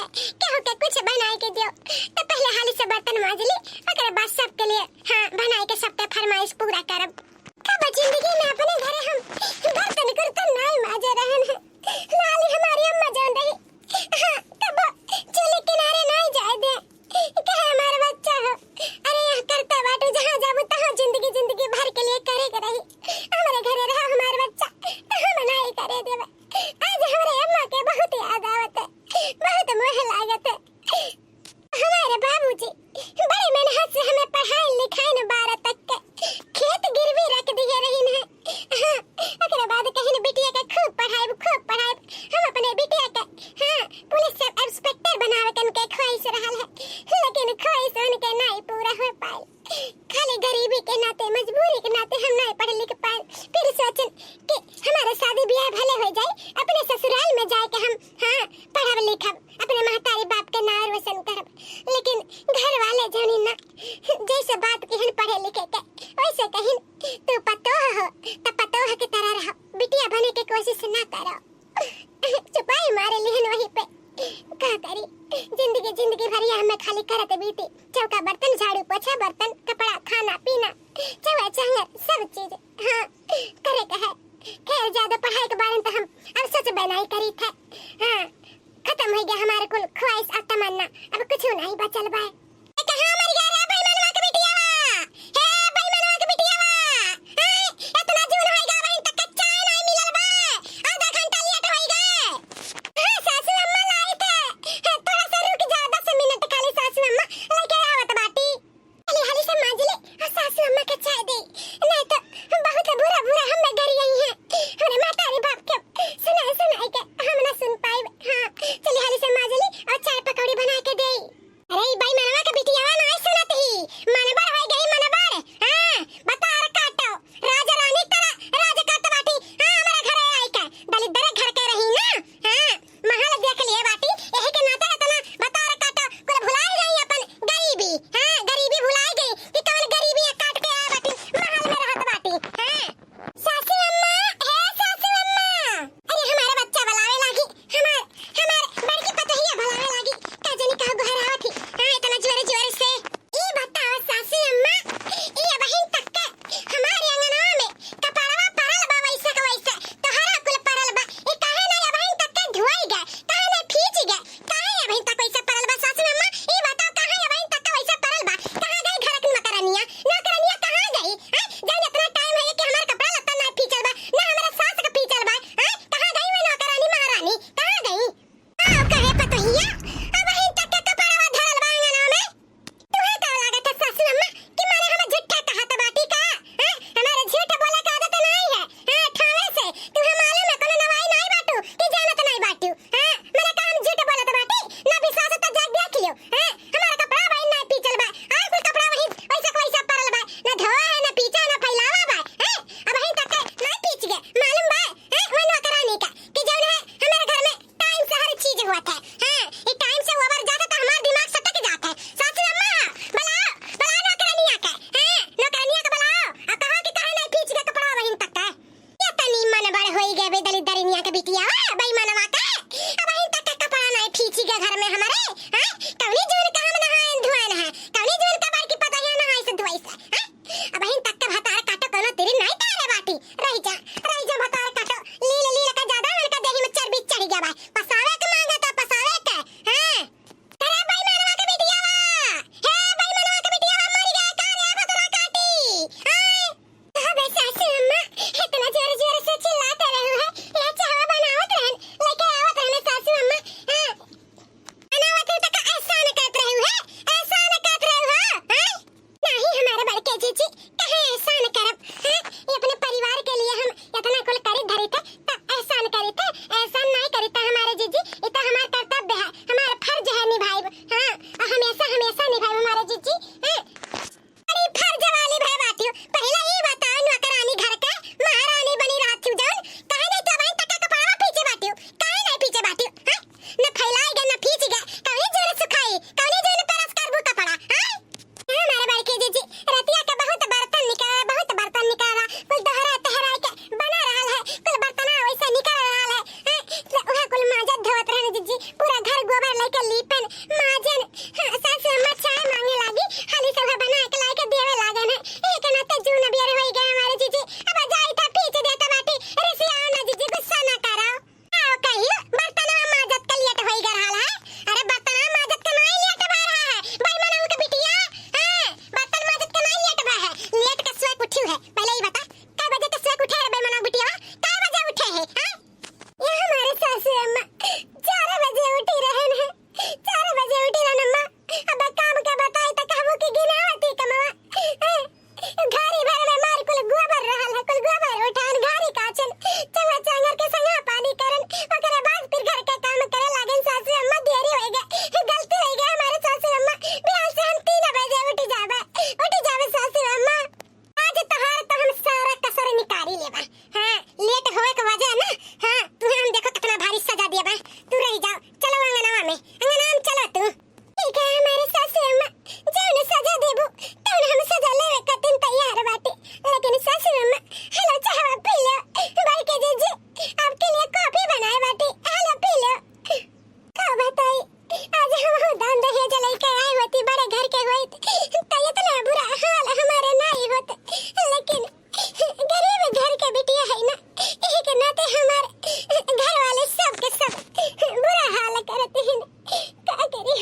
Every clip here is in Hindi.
केहू के कुछ बनाए के दियो तो पहले हाली से बर्तन मांज ली, ओकरे बाद सबके लिए हां बनाए के सबके फरमाइश पूरा करब। कब जिंदगी में अपने घरे हम बर्तन करतन नहीं माजे रहन है, नाली हमारी अम्मा जान रही हां कब चूल्हे किनारे नहीं जाए दे कहे हमारा बच्चा हो। अरे यह करता बाटू जहां जाबू तहां जिंदगी भर के लिए करे के रही, हमारे घरे रहा हमारा बच्चा तो हम नहीं करे देवे। आज हमारे अम्मा के बहुत याद आवत है, बहुत मोह लागत है। हमारे बाबूजी बड़ी मेहनत से हमें पढ़ाई लिखाई न 12 तक के खेत गिरवी रख दिए रही है। हां ओकरे बाद कहीं बिटिया के खूब पढ़ाई हम अपने बिटिया के हां पुलिस सब इंस्पेक्टर बनावे के उनके ख्वाहिश रहल है, लेकिन ख्वाहिश उनके नहीं पूरा हो पाई। खाली गरीबी के नाते मजबूरी के नाते हम नहीं पढ़ लिख पाए। फिर सोचन कि हमारे शादी ब्याह भले हो जाए, अपने ससुराल में जाए के हम हां पढ़ब लिखब, अपने महतारी बाप के नाम रोशन करब। लेकिन घर वाले जानी ना जैसे बात कहन पढ़े लिखे के वैसे कहिन तू पतोह हो तो पतोह की तरह रहो, बिटिया बने की कोशिश ना करो। चुपाई मारे लिहन वहीं पे का करी जिंदगी भर यह हमें खाली करत बीती। चौका बर्तन झाड़ू पोछा बर्तन कपड़ा खाना पीना चवा चंगर सब चीज हां करे के है। खैर ज्यादा पढ़ाई के बारे में तो हम अब सच बनाई करी थे। हां खत्म हो गया हमारे कुल ख्वाहिश और तमन्ना, अब कुछ नहीं बचल बा। कहां मर गया रे बेईमानवा के बिटियावा, हे बेईमानवा के बिटियावा, हे इतना जून होएगा वहीं तक कच्चा नहीं मिलल बा, आधा घंटा लेट होई गए। हां सासू अम्मा लाई थे, थोड़ा सा रुक जा 10 मिनट खाली सासू अम्मा लेके आवत बाटी। खाली हाली से मांज ले और सासू अम्मा के चाय दे, नहीं तो बहुत बुरा हम में गरी आई है। हमने मातारी बाप के सुनाई के हम ना सुन पाए। हां चली हाली से मांज ली और चाय पकौड़ी बना के दे। अरे बेईमानवा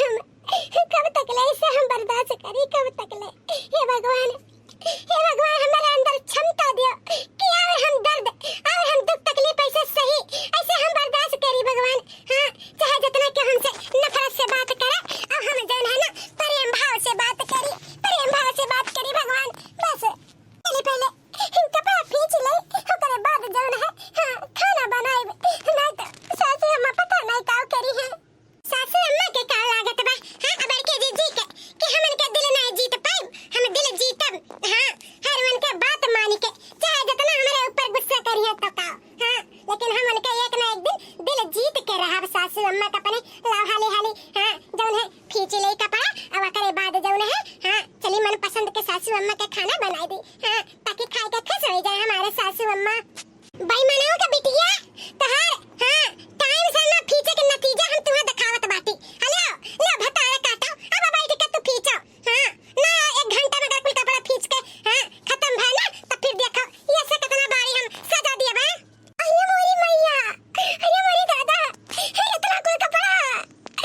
हम कब तक ले इसे हम बर्दाश्त करी, कब तक ले। हे भगवान, हे भगवान, हमारे अंदर क्षमता दियो कि आवे हम दर्द, आवे हम दुख तकलीफ ऐसे सही, ऐसे हम बर्दाश्त करी भगवान। हाँ, चाहे जितना कि हमसे नफरत से बात करे, अब हम जन है ना प्रेम भाव से बात करी, प्रेम भाव से बात करी भगवान। बस पहले पहले कपड़ा खींच ले, ओकरे बाद जौन है हाँ खाना बनाए, नहीं तो सासू अम्मा पता नहीं का करी है। सासू अम्मा के का लागत बा हाँ अबर के जी के कि हमन के दिल नहीं जीत पाए, हम दिल जीतब हाँ हर मन के बात मान के, चाहे जितना हमारे ऊपर गुस्सा करिए तो का हाँ, लेकिन हमन के एक ना एक दिन दिल जीत के रहब। सासू अम्मा का अपने लाव हाली हाली हाँ जौन है खींच ले कपड़ा, अब ओकरे बाद जौन है हाँ चली मन पसंद के सासू अम्मा के खाना बनाई दी हाँ, ताकि खाए के खुश हो जाए हमारे सासू अम्मा। बेईमानों का बिटिया तहार हाँ टाइम से ना खींचे के नतीजा हम तुम्हें दिखावत बाटी। हेलो लो भतारे काटो, अब बैठ के तू खींचो हाँ ना, 1 घंटा में अगर कुल कपड़ा खींच के हाँ खत्म भय ना तो फिर देखो ये से कितना बारी हम सजा दिए बा। अरे मोरी मैया, अरे मोरी दादा, अरे इतना कुल कपड़ा,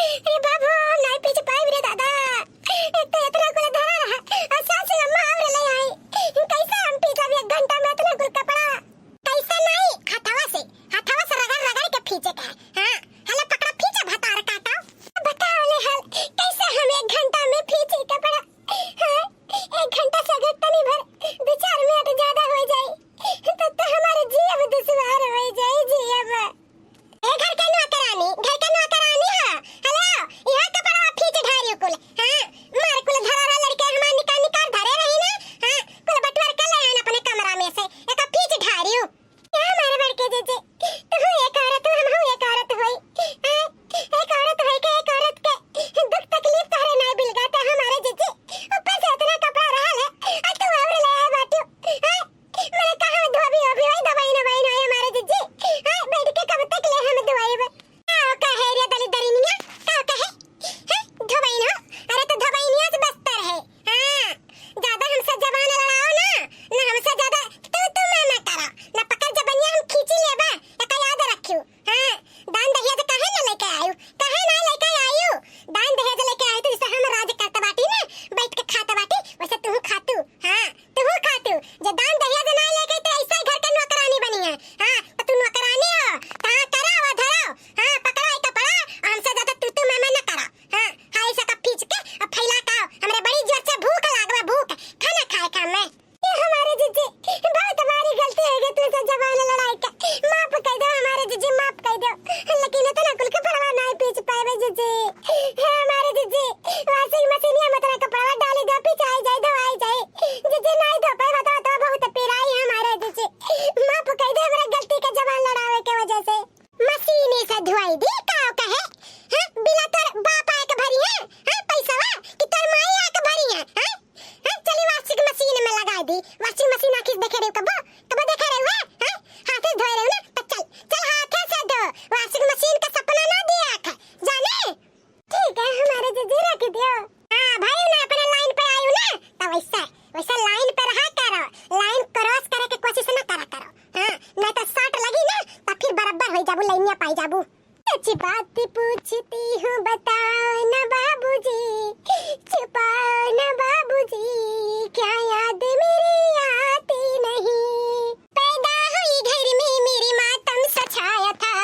अरे बाबू नहीं पीछ पाई रे दादा, एक तो इतना कुल धरा रहा और सासू अम्मा और ले आई, कैसे हम पीछे 1 घंटा में इतना कुल कपड़ा, कैसे नहीं हथवा से रगड़ रगड़ के खींचे के हाँ, हले पकड़ा खींचे भतार काटो। बताओ ले हल कैसे हम 1 घंटा में खींची कपड़ा हाँ, 1 घंटा से अगर तनी भर 2-4 मिनट ज्यादा हो जाए तो हमारे जीव दुश्वार हो जाए जीव। ए घर के नौकरानी हाँ हेलो यह कपड़ा खींच ढारियो कुल हाँ, मार कुल धरा लड़के हमार निकाल निकाल धरे रही ना हाँ, कुल बटवर के ले आना अपने कमरा में से एक खींच ढारियो। हमारे बड़के जीजे तू एक औरत हम हूं एक औरत होई हाँ, एक औरत होई के एक औरत के दुख तकलीफ तहरे नहीं बिलगाता हमारे जीजे, ऊपर से इतना कपड़ा रहल है आ तू और ले आए बाटू हाँ, मैंने कहा धोबी होई दवाई ना हमारे जीजे हाँ, बैठ के कब तक ले हम दवाई बा आओ कहे रे दली दरिनिया का कहे हाँ धोबई ना, अरे तो धोबईनिया से बस्तर है हाँ, ज्यादा हमसे जबान लड़ाओ ना हमसे ज्यादा तू मैं ना करा ना पकड़ जबनिया हम खींची लेबा एक याद रखियो हाँ, दान दहेज काहे ना लेके आयु, काहे ना लेके आयु, दान दहेज लेके आयु तो इसे हम राज करता बाटी ना बैठ के खाता बाटी, वैसे तू खातू हाँ तू खातू, जो दान दहेज ना लेके तो ऐसा घर के नौकरानी बनी है हाँ, तो तू नौकरानी हो कहां कराओ धराओ हाँ, पकड़ो एक कपड़ा हमसे ज्यादा तू मैं ना करा हाँ, हाय से कप खींच के अब फैला खाओ, हमरे बड़ी जोर से भूख लागवा, भूख खाना खाए का मैं। ये हमारे जीजी बहुत हमारी गलती है कि तुझसे जबान लड़ाई का माफ कर दो हमारे जीजी, माफ कर दो, लेकिन इतना कुल कपड़ा नहीं पीछ पाए जीजी है हमारे जीजी, वाशिंग मशीन में मतलब कपड़ा डाली दो पिचाई जाए धोई जाए जीजी, नहीं धो पाए बता तो बहुत पिराई है हमारे जीजी, माफ कर दो हमारी गलती का जबान लड़ावे के वजह से मशीन से धोई दी काओ कहे हां, बिना तोर बाप आए के भरी है हां पैसावा कि तोर माई आए के भरी है हां, चली वाशिंग मशीन में लगा दी, वाशिंग मशीन आखिर देखे रे कब देखे रे हुआ हां, हाथ से धोए रे ना तो चल हाथ से धो, वाशिंग मशीन का सपना ना दिया आख जाने ठीक है हमारे जीजी रख दियो हां भाई ना अपने लाइन पे आयु ना तो वैसा लाइन पे रहा करो, लाइन क्रॉस करे के कोशिश ना करा करो हां, नहीं तो शॉट लगी ना तो फिर बराबर हो जाबू लाइनिया पाई जाबू। सच बात पूछती हूँ बताओ ना बाबूजी, छुपाओ ना बाबूजी, क्या याद मेरी आती नहीं, पैदा हुई घर में मेरी मातम सछाया था,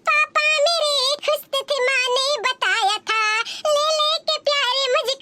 पापा मेरे खुश थे माँ ने बताया था, ले ले के प्यारे मुझे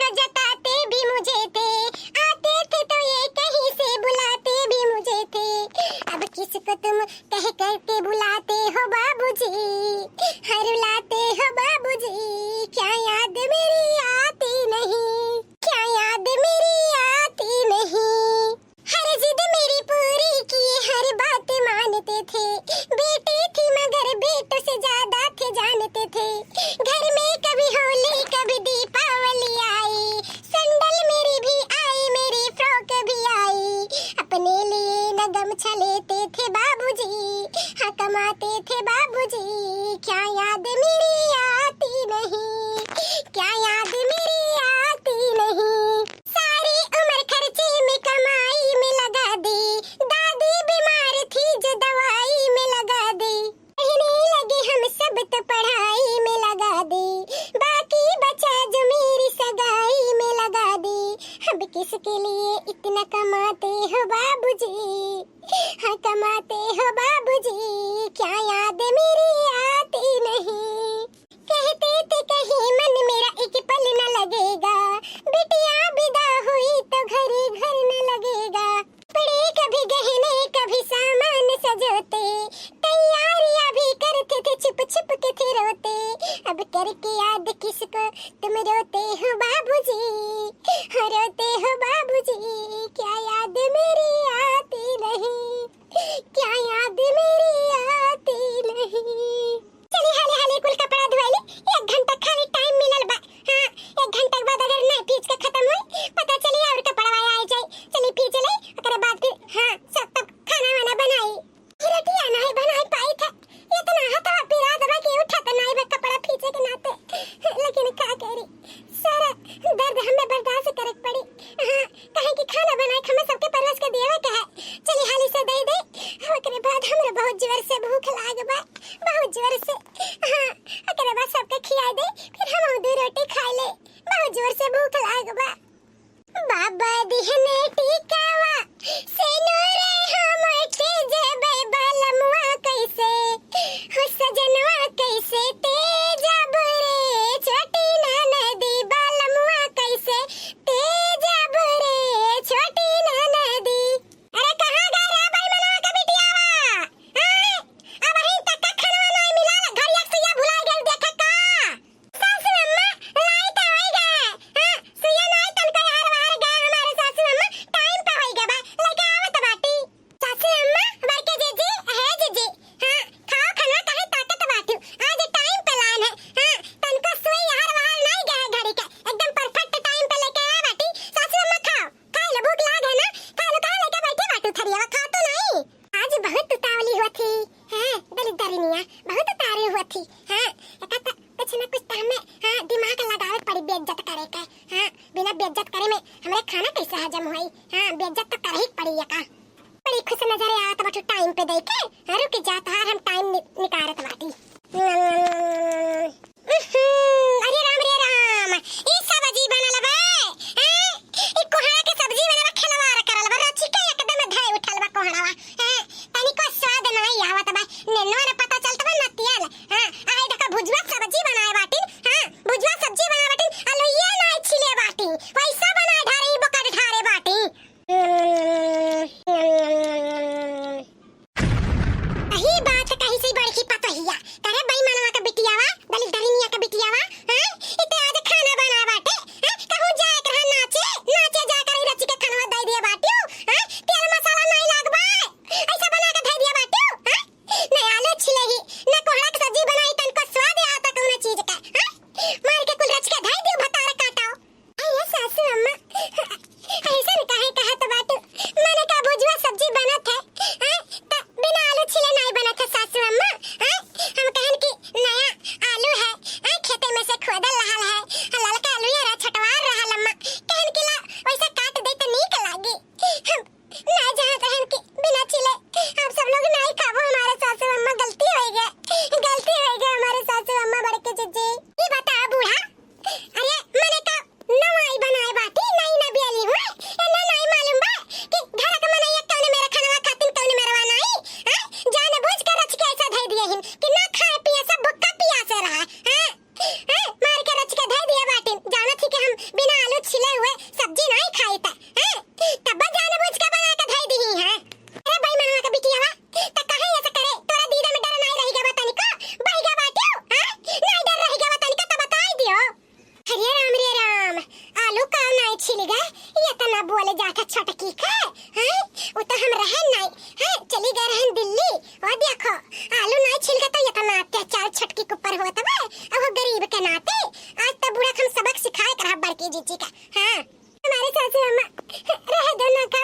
रोते हो बाबूजी, रोते हो बाबूजी, क्या याद मेरी आती नहीं, क्या याद मेरी आती नहीं। चली हाले हाले कुल कपड़ा धोइली, 1 घंटा खाली टाइम मिलल बा। हां 1 घंटा के बाद अगर नहीं पीछ के खत्म होई पता चली और कपड़ा आ जाए। चली पीछ ले ओकरे बाद फिर हां सब तक खाना वाना बनाई। रोटियां नहीं बनाई पाई थे, इतना हथवा पिरा दबा के उठा त नहीं बा कपड़ा पीछे के नाते, लेकिन का करी सारा दर्द हमें बर्दाश्त करे पड़ी। हां कहे कि खाना बनाए हमें सबके परवश के देवे के है। चली हाली से दे दे ओकरे बाद हमरा बहुत जोर से भूख लाग बा, बहुत जोर से। हां ओकरे बाद सबके खिया दे फिर हम 2 रोटी खा ले, बहुत जोर से भूख लाग बा। बाबा दिहने टिकावा से नूरे हम के जेबे बलमुआ कैसे हो सजनवा कैसे तेजब रे छोटी ननदी बलमुआ कैसे तेजब रे छोटी ननदी। अरे कहां गए रे भाई मनवा के बिटियावा? हां अब ही तक खाना नहीं मिला, घर एक सुइया भुला गेल देखे का। सासू अम्मा लाइट आई गए। हां सुइया नहीं तन का यार बाहर गए हमारे सासू अम्मा, टाइम पे होई गए बा लेके आवत बाटी। सासू अम्मा बड़के जीजी है जीजी। हां खाओ खाना काहे ताकत बाटू, आज टाइम पे लान है। हां तनको सुई यार बाहर नहीं गए घड़ी का, एकदम परफेक्ट टाइम पे लेके आए बाटी। सासू अम्मा खाओ, खा लो भूख लाग है ना, खा लो कहां लेके बैठे बाटू थरिया खा तो नहीं। आज बहुत उतावली हुआ थी। हां दरिद्रनिया बहुत उतारी हुआ थी। हां एकता कुछ ना कुछ तो हमें हां दिमाग लगावे पड़ी बेइज्जत करे के। हां बिना बेइज्जत करे में हमरे खाना कैसे हजम होई। हां बेइज्जत तो करे ही पड़ी का। बड़ी खुश नजर आवत बाटू टाइम पे दे के। रुक जा तार हम टाइम निकारत बाटी। अरे राम ई सब्जी बनल बा। हां ई कोहड़ा के सब्जी बनल खलवार करल बा, रची के एकदम धाय उठल बा कोहड़ावा। हां तनिको स्वाद नहीं आवत बा, नेनो ने पता चलत बा नतियल। हां आई देखा भुजवा सब्जी बनाए बाटी। हां भुजवा सब्जी बनाए बाटी, आलूया नहीं छिले बाटी, पैसा बना ढारे बकट ढारे बाटी। अही बात कही से बड़की पतोहिया करे भाई मनवा के बिटियावा, दलित दरिनिया के बिटियावा। हां इते आज खाना बना बाटे। हां कहूं जाए कर नाचे नाचे जा कर रची के खाना दे दिए बाटियो। हां तेल मसाला नहीं लागबा, ऐसा बना के दे दिए बाटियो। हां नहीं आलू छिलेही ना कोहड़ा के सब्जी बनाई तनको स्वाद आता कौन चीज का। हां मार के कुल रच के दे दियो भतारे काटाओ। अरे सासू अम्मा ऐसा काहे कहत बाटू, मैंने का भुजवा सब्जी बनत है। हां त बिना आलू छिले नहीं बनत है सासू अम्मा। हां हम कहन कि नया आलू है, हां खेते में से खोदल रहल है, ललका आलू यार छटवार रहल अम्मा, कहन कि ला वैसा काट दे त नीक लागी। हम ना जहां कहन कि बिना छिले आप सब लोग नहीं खाबो। हमारे सासू अम्मा गलती हो गई हमारे सासू अम्मा बड़के जीजी। ये बता बूढ़ा, अरे मैंने का नवाई बनाए बाटी नहीं ना बियाली हुए ना नहीं मालूम बा कि घर का मने एक कौन मेरा खाना खातिन कौन मेरा नहीं। हां जाने बुझ के रच के ऐसा धै दिए हिन कि ना खाए पिए सब भूखा प्यासे रहा। हां मार के रच के धै दिए बाटी, जाना थी कि हम बिना आलू छिले हुए सब्जी नहीं खाई ता। हां तब जाने बुझ के बना के धै दी है। अरे भाई मनवा के बिटियावा त काहे ऐसा करे, तोरा दीदा में डर नहीं रही गवा तनिका भाई गा बाटियो। हां नहीं डर रही गवा तनिका त बताई दियो। हरे राम आलू का नहीं छिल गए, ये तो ना बोले जाके छटकी का। हां वो तो हम रहन नहीं। हां चली गए रहन दिल्ली और देखो आलू नहीं छिल गए तो ये तो ना अत्याचार छटकी के ऊपर होत बा। अब वो गरीब के नाते आज तो बूढ़ा हम सबक सिखाए कर बड़की जीजी का। हां हमारे सासू अम्मा रह दो ना का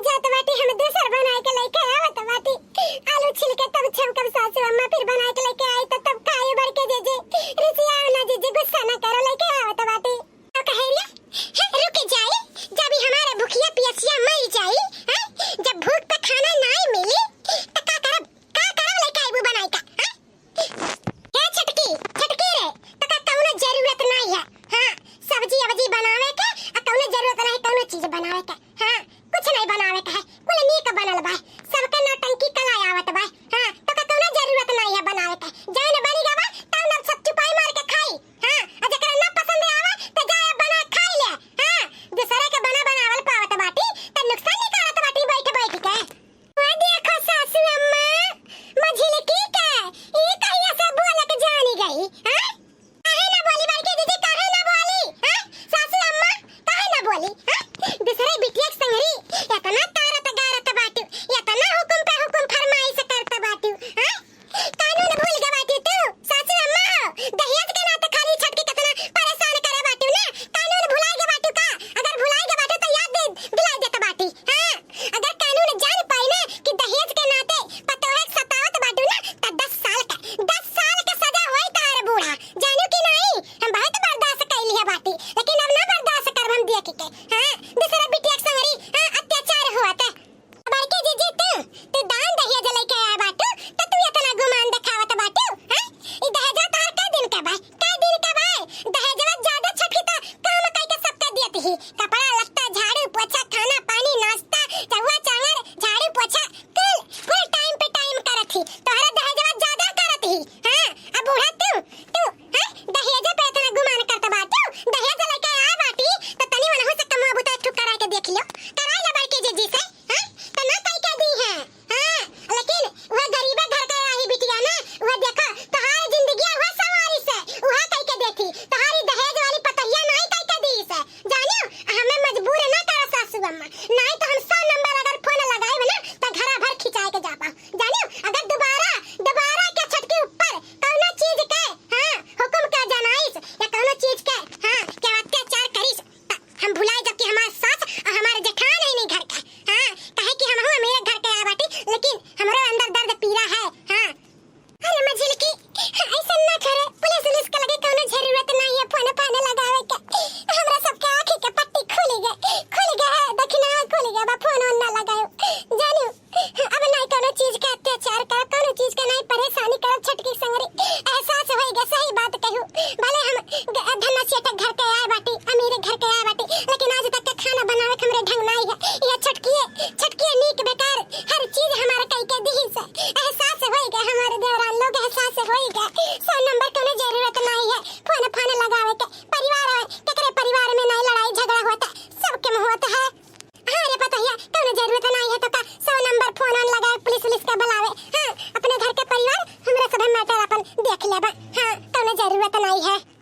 जात बाटी हम दूसर बनाए के लेके आवत बाटी। आलू छिल के तब छमकम सासू अम्मा फिर बनाए के लेके आई तो तब खाए बड़के जीजी। रिसिया ना जीजी गुस्सा ना करो लेके आवत बाटी। तो कहेरिया रुक जाए जब हमारे भूखिया पियसिया मर जाई। हां जब भूख पे खाना नहीं मिली तो का करब लेके आइबू बनाई का। हां छटकी रे तो का कौनो जरूरत नहीं है। हां सब्जी अबजी बनावे के आ कौनो जरूरत नहीं, कौनो चीज बना जरूरत नहीं है।